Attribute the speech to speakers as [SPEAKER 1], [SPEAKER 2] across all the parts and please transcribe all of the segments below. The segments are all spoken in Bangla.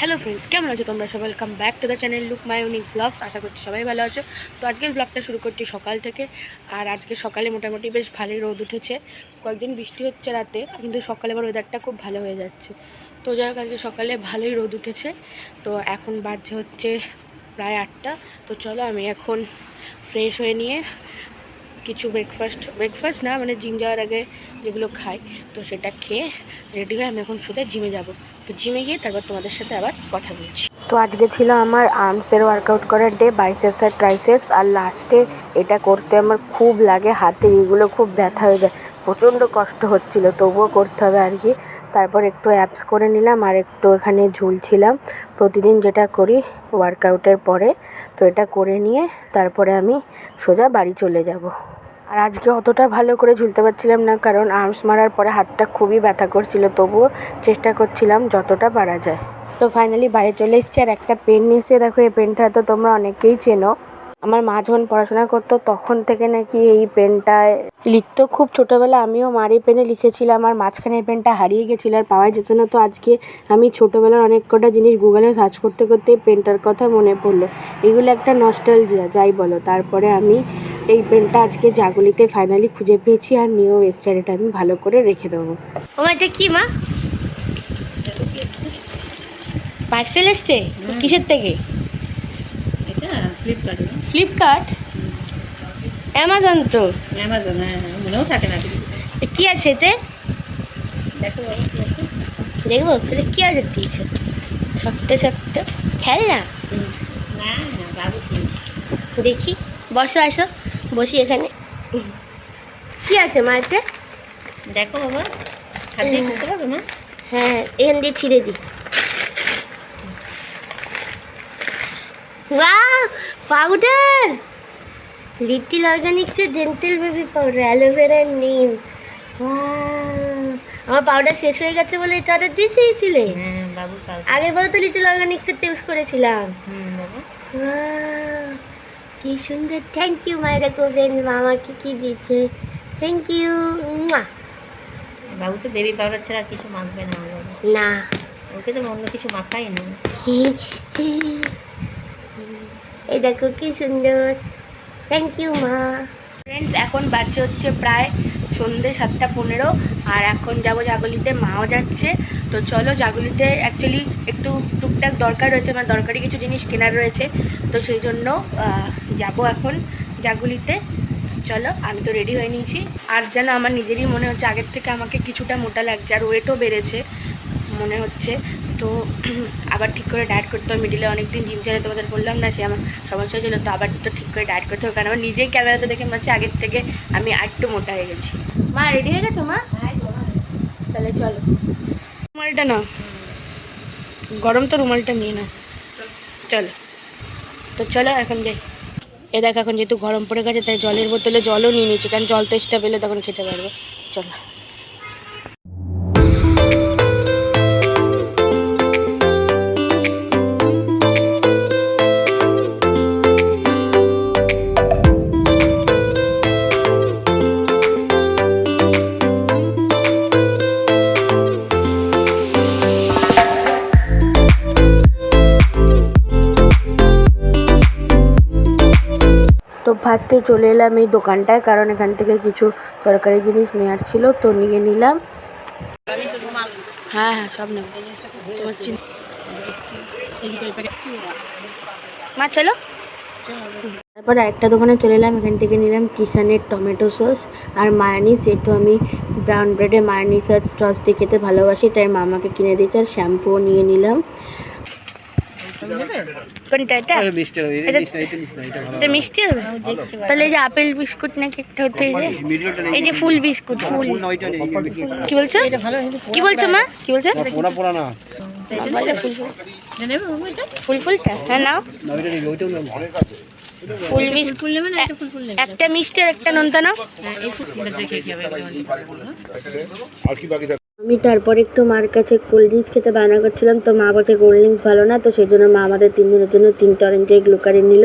[SPEAKER 1] হ্যালো ফ্রেন্ডস, কেমন আছো তোমরা সবাই? Welcome back to the channel look my unique blogs. আশা করছি সবাই ভালো আছো। তো আজকের ব্লগটা শুরু করছি সকাল থেকে। আর আজকে সকালে মোটামুটি বেশ ভালোই রোদ উঠেছে। কয়েকদিন বৃষ্টি হচ্ছে রাতে, কিন্তু সকালে আবার ওয়েদারটা খুব ভালো হয়ে যাচ্ছে। তো যাই হোক, আজকে সকালে ভালোই রোদ উঠেছে। তো এখন বাজে হচ্ছে প্রায় 8টা। তো চলো আমি এখন ফ্রেশ হয়ে নিয়ে কিছু ব্রেকফাস্ট না, মানে জিম যাওয়ার আগে যেগুলো খাই, তো সেটা খেয়ে রেডি হয়ে আমি এখন সোজা জিমে যাব। তো জিমে গিয়ে তারপর তোমাদের সাথে আবার কথা বলছি। তো আজকে ছিল আমার আর্মসের ওয়ার্কআউট করার ডে, বাইসেপস আর ট্রাইসেপস। আর লাস্টে এটা করতে আমার খুব লাগে, হাতের এগুলো খুব ব্যথা হয়ে যায়, প্রচণ্ড কষ্ট হচ্ছিল, তবুও করতে হবে আর কি। তারপর একটু অ্যাপস করে নিলাম আর একটু এখানে ঝুলছিলাম, প্রতিদিন যেটা করি ওয়ার্কআউটের পরে। তো এটা করে নিয়ে তারপরে আমি সোজা বাড়ি চলে যাব। আর আজকে অতটা ভালো করে ঝুলতে পারছিলাম না, কারণ আর্মস মারার পরে হাতটা খুবই ব্যথা করছিল, তবুও চেষ্টা করছিলাম যতটা পারা যায়। তো ফাইনালি বাড়ি চলে এসেছি। আর একটা পেন নিয়ে এসে দেখো, এই পেনটা তো তোমরা অনেকেই চেনো। আমার মা যখন পড়াশোনা করতো তখন থেকে নাকি এই পেনটায় লিখতো। খুব ছোটোবেলা আমিও মার এই পেনে লিখেছিলাম, আর মাঝখানে এই পেনটা হারিয়ে গেছিলো আর পাওয়া যেত না। তো আজকে আমি ছোটোবেলার অনেক কটা জিনিস গুগলে সার্চ করতে করতে এই পেনটার কথা মনে পড়লো। এগুলো একটা নস্টালজিয়া যাই বলো। তারপরে আমি এই পেনটা আজকে জাগুলিতে ফাইনালি খুঁজে পেয়েছি আর নিয়েও এসছে। আর এটা আমি ভালো করে রেখে দেবো। ও এটা কি মা? পার্সেল এসছে? কিসের থেকে? ফ্লিপকার্ট? অ্যামাজন? তো
[SPEAKER 2] অ্যামাজন, হ্যাঁ, মনেও থাকে না
[SPEAKER 1] কি আছে এতে?
[SPEAKER 2] দেখো
[SPEAKER 1] দেখবো কি আছে দিয়েছে? ছোট্ট ছোট্ট খেলনা।
[SPEAKER 2] না না বাবু,
[SPEAKER 1] দেখি, বসো, আসো, বসি এখানে। কি আছে মা এতে?
[SPEAKER 2] দেখো বাবা, হাত দিয়ে খুলতে পারবে মা?
[SPEAKER 1] হ্যাঁ, এখান দিয়ে ছিঁড়ে দিই। Wow, powder! লিটল অর্গানিক্সের dental baby powder, aloe vera neem. আমার পাউডার শেষ হয়ে গেছে বলে এটা অর্ডার দিয়েছিলে?
[SPEAKER 2] হ্যাঁ বাবু,
[SPEAKER 1] আগের বারে তো লিটল অর্গানিক্সের ইউজ করেছিলাম।
[SPEAKER 2] বাবা,
[SPEAKER 1] কি সুন্দর, থ্যাংক ইউ মা। দেখো ফ্রেন্ড, মামাকে কি দিয়েছে, থ্যাংক ইউ।
[SPEAKER 2] বাবু তো বেবি পাউডার ছাড়া কিছু মাখবে না বাবা।
[SPEAKER 1] না,
[SPEAKER 2] ওকে তো অন্য কিছু মাখাই না।
[SPEAKER 1] এই দেখো কি সুন্দর, থ্যাংক ইউ মা। ফ্রেন্ডস, এখন বাজছে হচ্ছে প্রায় সন্ধ্যে 7:15। আর এখন যাব জাগুলিতে, মাও যাচ্ছে। তো চলো, জাগুলিতে অ্যাকচুয়ালি একটু টুকটাক দরকার রয়েছে, মানে দরকারি কিছু জিনিস কেনার রয়েছে। তো সেই জন্য যাব এখন জাগুলিতে। চলো, আমি তো রেডি হয়ে নিয়েছি। আর যেন আমার নিজেরই মনে হচ্ছে আগের থেকে আমাকে কিছুটা মোটা লাগছে, আর ওয়েটও বেড়েছে মনে হচ্ছে। তো আবার ঠিক করে ডায়েট করতে হবে। মিডিলে অনেক দিন জিম ছেড়ে তোমাদের বললাম না, সে আমার সমস্যা ছিল। তো আবার তো ঠিক করে ডায়েট করতে হবে, কারণ আমার নিজেই ক্যামেরাতে দেখে মনে হচ্ছে আগের থেকে আমি আরেকটু মোটা হয়ে গেছি। মা রেডি হয়ে গেছো মা? তাহলে চলো। রুমালটা নাও, গরম তো, রুমালটা নিয়ে নাও। চলো, তো চলো এখন যাই। এ দেখ, এখন যেহেতু গরম পড়ে গেছে তাই জলের বোতলে জলও নিয়ে নিচ্ছি, কারণ জল তেষ্টা পেলে তখন খেতে পারবো। চলো। তো ফার্স্টে চলে এলাম এই দোকানটায়, কারণ এখান থেকে কিছু তরকারি জিনিস নেওয়ার ছিল, তো নিয়ে নিলাম। হ্যাঁ হ্যাঁ, সব নেব। মা চলো। তারপর আরেকটা দোকানে চলে এলাম, এখান থেকে নিলাম কিষানের টমেটো সস আর মায়োনিজ। যেহেতু আমি ব্রাউন ব্রেডে মায়োনিজ আর সস দিয়ে খেতে ভালোবাসি, তাই মামাকে কিনে দিয়েছি। আর শ্যাম্পুও নিয়ে নিলাম। কোনটা এটা? এটা মিষ্টি হবে? তাহলে এই যে আপেল বিস্কুট নাকি একটা হচ্ছে, এই যে ফুল বিস্কুট, ফুল কি বলছো? কি বলছো মা? কি বলছো? ফুল ফুলটা? হ্যাঁ নাও। ফুল বিস্কুট একটা মিষ্টি আর একটা নোনতা নাও। আমি তারপর একটু মার কাছে কোল্ড ড্রিঙ্কস খেতে বায়না করছিলাম, তো মা বলছে কোল্ড ড্রিঙ্কস ভালো না, তো সেই জন্য মা আমাদের 3 দিনের জন্য 3টে অরেঞ্জের গ্লুকারিন নিল।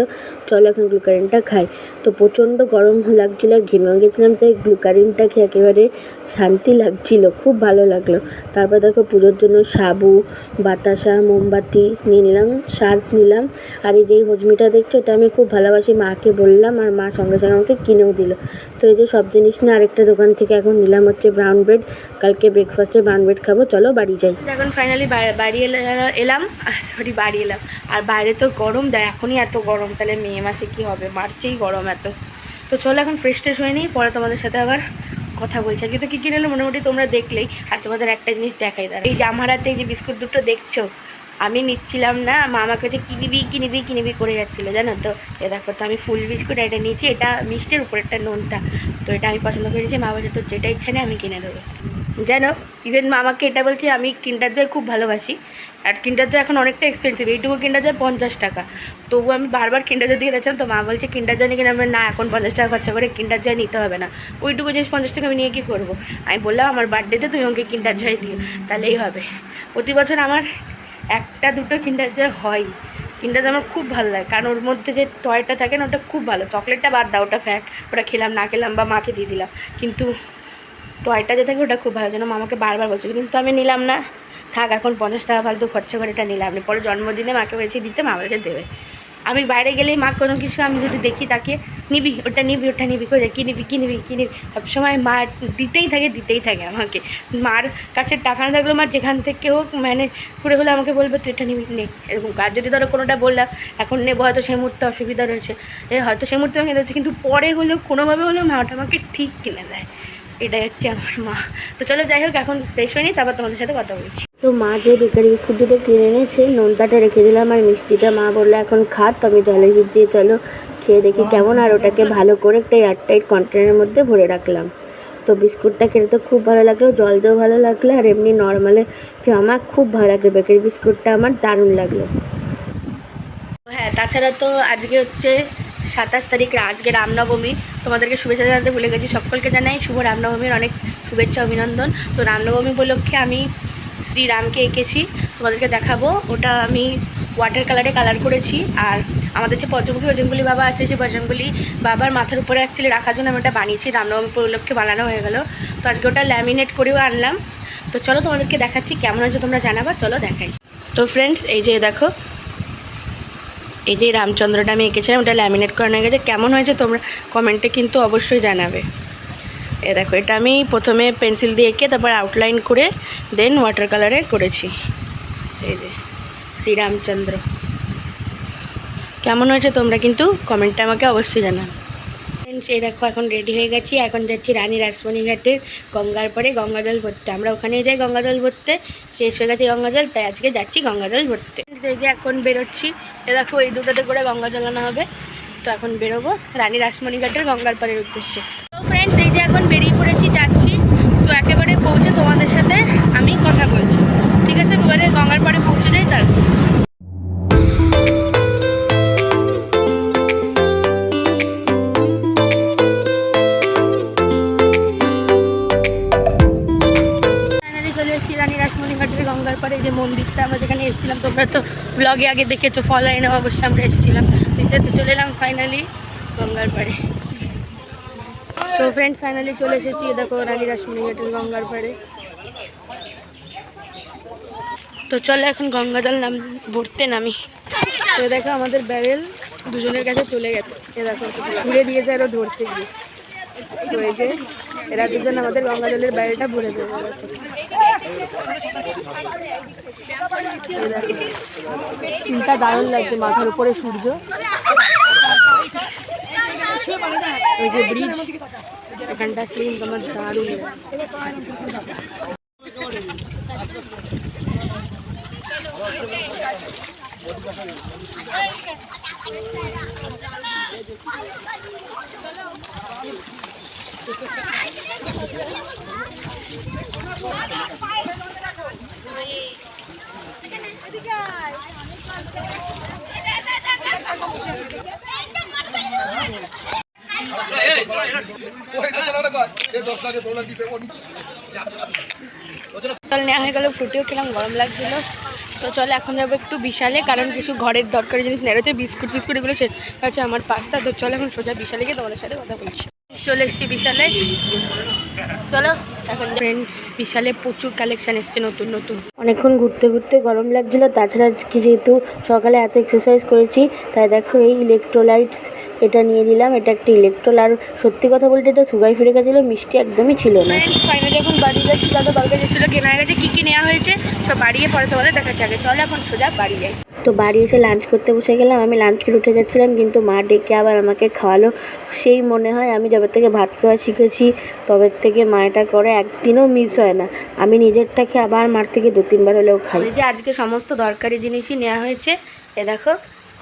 [SPEAKER 1] চলো এখন গ্লুকারিনটা খাই। তো প্রচণ্ড গরম লাগছিলো, ঘেমেও গেছিলাম, তাই গ্লুকারিনটা খেয়ে একেবারে শান্তি লাগছিল, খুব ভালো লাগলো। তারপর দেখো পুজোর জন্য সাবু, বাতাসা, মোমবাতি নিয়ে নিলাম, শার্প নিলাম। আর এই যে হজমিটা দেখছো, এটা আমি খুব ভালোবাসি, মাকে বললাম আর মা সঙ্গে সঙ্গে আমাকে কিনেও দিল। তো এই যে সব জিনিস নিয়ে আরেকটা দোকান থেকে এখন নিলাম হচ্ছে ব্রাউন ব্রেড, কালকে ব্রেকফাস্টে ব্রাউন ব্রেড খাবো। চলো বাড়ি যাই। এখন ফাইনালি বাড়ি এলাম। আর বাইরে তো গরম, দেয় এখনই এত গরম, তাহলে মে মাসে কি হবে, মার্চেই গরম এত। তো চলো এখন ফ্রেশ ট্রেশ হয়ে নিই, পরে তোমাদের সাথে আবার কথা বলছি। আজকে তো কী কিনে এলো মোটামুটি তোমরা দেখলেই। আর তোমাদের একটা জিনিস দেখাই, দাঁড়া, এই যে আমার হাতে এই যে বিস্কুট দুটো দেখছো, আমি নিচ্ছিলাম না, মা আমাকে হচ্ছে কিনিবি করে যাচ্ছিলো, জানো তো। এ দেখো, তো আমি ফুল বিস্কুট এটা নিয়েছি, এটা মিষ্টির উপরেরটা নোনটা, তো এটা আমি পছন্দ করেছি। মা বলছে তোর যেটা ইচ্ছা নেই আমি কিনে দেবো। জানো, ইভেন মা আমাকে এটা বলছে, আমি কিন্ডার জয় খুব ভালোবাসি, আর কিন্ডার জয় এখন অনেকটা এক্সপেন্সিভ, এইটুকু কিন্ডার জয় 50 টাকা। তবু আমি বারবার কিন্ডার জয় দিকে যাচ্ছিলাম, তো মা বলছে কিন্ডার জয় নিয়ে কিনে, আমরা না, এখন 50 টাকা খরচা করে কিন্ডার জয় নিতে হবে না, ওইটুকু জিনিস 50 টাকা আমি নিয়ে কী করবো। আমি বললাম আমার বার্থডেতে তুমি আমাকে কিন্ডার জয় দিও, তাহলেই হবে। প্রতি বছর আমার 1-2 কিন্ডার জয় হয়। কিন্ডার জয় আমার খুব ভালো লাগে, কারণ ওর মধ্যে যে টয়টা থাকে না, ওটা খুব ভালো। চকলেটটা বাদ দাও, ওটা ফ্যাট, ওটা খেলাম না খেলাম বা মাকে দিয়ে দিলাম, কিন্তু টয়টা যে থাকে ওটা খুব ভালো, জন্য মামাকে বারবার বলছিল, কিন্তু আমি নিলাম না। থাক, এখন 50 টাকা ফালতু খরচা করে এটা নিলাম না। পরে জন্মদিনে মাকে বলেছি দিতে, মা বলেছে দেবে। আমি বাইরে গেলেই মা কোনো কিছু আমি যদি দেখি তাকে, নিবি ওটা নিবি করে কিনিবি সবসময় মা দিতেই থাকে আমাকে। মার কাছে টাকা না থাকলেও মার যেখান থেকে হোক মানে করে হলে আমাকে বলবে তুই এটা নিবি নে, এরকম। আর যদি ধরো কোনোটা বললাম এখন নেবো, হয়তো সেই মুহূর্তে অসুবিধা রয়েছে, হয়তো সেই মুহূর্তে আমি কিনে, কিন্তু পরে হলেও কোনোভাবে হলেও মা ওটা আমাকে ঠিক কিনে দেয়। এটাই হচ্ছে আমার মা। তো চলো যাই হোক, এখন ফ্রেশ হয়নি, তারপর তোমাদের সাথে কথা বলছি। তো মা যে বেকারি বিস্কুট দুটো কিনে এনেছে, নোনতাটা রেখে দিলাম আর মিষ্টিটা মা বললো এখন খা, তো আমি জলে ভিজিয়ে চলো খেয়ে দেখি কেমন। আর ওটাকে ভালো করে একটা এয়ারটাইট কন্টেনারের মধ্যে ভরে রাখলাম। তো বিস্কুটটা খেতে তো খুব ভালো লাগলো, জল দিয়েও ভালো লাগলো, আর এমনি নর্মালে আমার খুব ভালো লাগলো, বেকারি বিস্কুটটা আমার দারুণ লাগলো। হ্যাঁ, তাছাড়া তো আজকে হচ্ছে 27 তারিখ, আজকে রামনবমী। তোমাদেরকে শুভেচ্ছা জানাতে ভুলে গেছি, সকলকে জানাই শুভ রামনবমীর অনেক শুভেচ্ছা অভিনন্দন। তো রামনবমী উপলক্ষে আমি শ্রীরামকে এঁকেছি, তোমাদেরকে দেখাবো। ওটা আমি ওয়াটার কালারে কালার করেছি। আর আমাদের যে বজরংবলী বাবা আছে, সেই বজরংবলী বাবার মাথার উপরে অ্যাকচুয়ালি রাখার জন্য আমি ওটা বানিয়েছি, রামনবমী উপলক্ষে বানানো হয়ে গেল। তো আজকে ওটা ল্যামিনেট করেও আনলাম। তো চলো তোমাদেরকে দেখাচ্ছি কেমন হয়েছে, তোমরা জানাবা, চলো দেখাই। তো ফ্রেন্ডস, এই যে দেখো, এই যে রামচন্দ্রটা আমি এঁকেছিলাম, ওটা ল্যামিনেট করানো হয়ে গেছে। কেমন হয়েছে তোমরা কমেন্টে কিন্তু অবশ্যই জানাবে। এ দেখো, এটা আমি প্রথমে পেন্সিল দিয়ে এঁকে তারপর আউটলাইন করে দেন ওয়াটার কালারে করেছি। এই যে শ্রীরামচন্দ্র, কেমন হয়েছে তোমরা কিন্তু কমেন্টে আমাকে অবশ্যই জানাবে। এই দেখো, এখন রেডি হয়ে গেছি, এখন যাচ্ছি রানী রাসমণি ঘাটের গঙ্গার পরে গঙ্গা জল ভরতে। আমরা ওখানেই যাই গঙ্গা জল ভরতে, শেষ হয়ে গেছে গঙ্গা জল, তাই আজকে যাচ্ছি গঙ্গা জল ভরতে। এই যে এখন বেরোচ্ছি, এ দেখো এই দুটোতে করে গঙ্গা জল আনা হবে। তো এখন বেরোবো রানী রাসমণি ঘাটের গঙ্গার পাড়ের উদ্দেশ্যে। তো ফ্রেন্ডস, এই যে এখন বেরিয়ে পড়েছি, যাচ্ছি। তো একেবারে পৌঁছে তোমাদের সাথে আমি কথা বলছি, ঠিক আছে? এবারে গঙ্গার পাড়ে পৌঁছে যাই তারপর। রানী রাসমণি ঘাটের গঙ্গার পাড়ে যে মন্দিরটা, আমরা যেখানে এসেছিলাম, তোমরা তো ব্লগে আগে দেখেছো, ফলো এনে অবশ্যই আমরা এসেছিলাম। তো চলে এলাম ফাইনালি গঙ্গার পাড়ে। সো ফ্রেন্ডস, ফাইনালি চলে এসেছি, দেখো রানী রাসমণি ঘাটের গঙ্গার পাড়ে। তো চলো এখন গঙ্গা জল ভরতে নামি। তো দেখো আমাদের ব্যারেল দুজনের কাছে চলে গেছে, এ দেখো ঘুরে দিয়েছে আরও ধরতে গিয়ে। তো এই যে এরা দুজন আমাদের গঙ্গা জলের ব্যারেলটা ভরে দেবে। সিনটা দারুণ লাগছে, মাথার উপরে সূর্য, ওই যে ব্রিজ, এখানটা সিন তোমার দারুণ। জল নেওয়া হয়ে গেল, ফ্রুটিও খেলাম, গরম লাগছিলো। তো চলো এখন যাবো একটু বিশালে, কারণ কিছু ঘরের দরকারি জিনিস নেই, রয়েছে বিস্কুট ফিস্কুট এগুলো শেষ আছে আমার পাস্তা। তো চলো এখন সোজা বিশালে গিয়ে তোমাদের সাথে কথা বলছি। চলে এসেছি বিশালে, চলো এখন ফ্রেন্ডস। বিশালে প্রচুর কালেকশান এসছে নতুন নতুন। অনেকক্ষণ ঘুরতে ঘুরতে গরম লাগছিলো, তাছাড়া কি যেহেতু সকালে এত এক্সারসাইজ করেছি, তাই দেখো এই ইলেকট্রোলাইটস এটা নিয়ে নিলাম। এটা একটা ইলেকট্রোল, আর সত্যি কথা বলতে এটা সুগার ফ্রি গেছিলো, মিষ্টি একদমই ছিল না। ফ্রেন্ডস ফাইনালি এখন বাড়ি যাচ্ছি, তাদের দরকার ছিল কেনা হয়ে গেছে, কী কী নেওয়া হয়েছে সব বাড়িয়ে পরে তোমাদের দেখাচ্ছে। আগে চলো এখন সোজা বাড়ি যাই। তো বাড়ি এসে লাঞ্চ করতে বসে গেলাম। আমি লাঞ্চ করে উঠে যাচ্ছিলাম, কিন্তু মা ডেকে আবার আমাকে খাওয়ালো। সেই মনে হয় আমি যবে থেকে ভাত খাওয়া শিখেছি তবে থেকে মা এটা করে, একদিনও মিস হয় না। আমি নিজেরটা খেয়ে আবার মার থেকে 2-3 বার হলেও খাই। এই যে আজকে সমস্ত দরকারি জিনিসই নেওয়া হয়েছে। এ দেখো,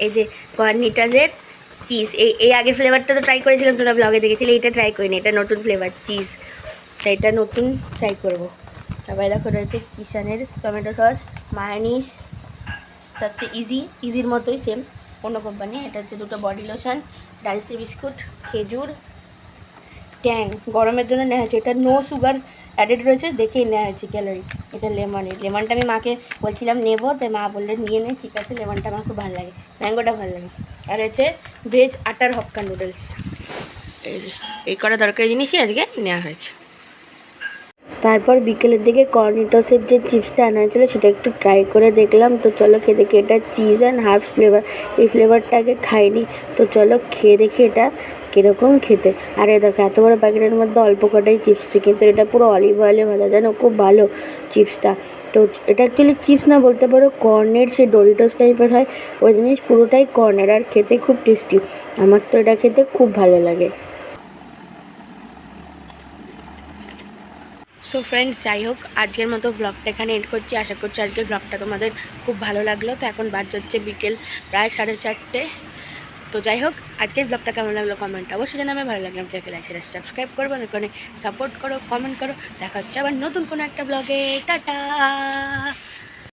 [SPEAKER 1] এই যে কর্নিটাজের চিজ, এই আগের ফ্লেভারটা তো ট্রাই করেছিলাম, তোমরা ব্লগে দেখেছিলে, এইটা ট্রাই করিনি, এটা নতুন ফ্লেভার চিজ, তাই এটা নতুন ট্রাই করবো। তারপরে দেখো রয়েছে কিষানের টমেটো সস, মায়োনিজ, এটা হচ্ছে ইজির মতোই সেম, অন্য কোম্পানি। এটা হচ্ছে 2টো বডি লোশন, ডালসি বিস্কুট, খেজুর, ট্যাং গরমের জন্য নেওয়া হয়েছে। এটা নো সুগার অ্যাডেড রয়েছে, দেখেই নেওয়া হয়েছে ক্যালোরি। এটা লেমনটা আমি মাকে বলছিলাম নেবো, তাই মা বললে নিয়ে নে, ঠিক আছে। লেমনটা আমার খুব ভালো লাগে, ম্যাঙ্গোটা ভালো লাগে। আর হচ্ছে ভেজ আটার হক্কা নুডলস। এই করা দরকারি জিনিসই আজকে নেওয়া হয়েছে। তারপর বিকেলের দিকে কর্নিটসের যে চিপসটা আনা হয়েছিলো সেটা একটু ট্রাই করে দেখলাম। তো চলো খেয়ে দেখি, এটা চিজ অ্যান্ড হার্বস ফ্লেভার, এই ফ্লেভারটা আগে খাইনি। তো চলো খেয়ে দেখি এটা কীরকম খেতে। আর এ দেখো এত বড় প্যাকেটের মধ্যে অল্প কটাই চিপস আছে, কিন্তু এটা পুরো অলিভ অয়েলে ভাজা, জানো খুব ভালো চিপসটা। তো এটা অ্যাকচুয়ালি চিপস না বলতে পারো, কর্নের সে ডোরিটোস টাইপের হয় ওই জিনিস, পুরোটাই কর্নের, আর খেতে খুব টেস্টি। আমার তো এটা খেতে খুব ভালো লাগে। সো ফ্রেন্ডস, যাই হোক আজকের মতো ব্লগটা এখানে এন্ড করছি। আশা করছি আজকের ব্লগটা তোমাদের খুব ভালো লাগলো। তো এখন বাজে হচ্ছে বিকেল প্রায় 4:30। তো যাই হোক আজকের ব্লগটা কেমন লাগলো কমেন্ট অবশ্যই জানাবে। ভালো লাগলে আমাকে লাইক শেয়ার সাবস্ক্রাইব করবো, ওখানে সাপোর্ট করো, কমেন্ট করো। দেখা হচ্ছে আবার নতুন কোনো একটা ব্লগে। টাটা।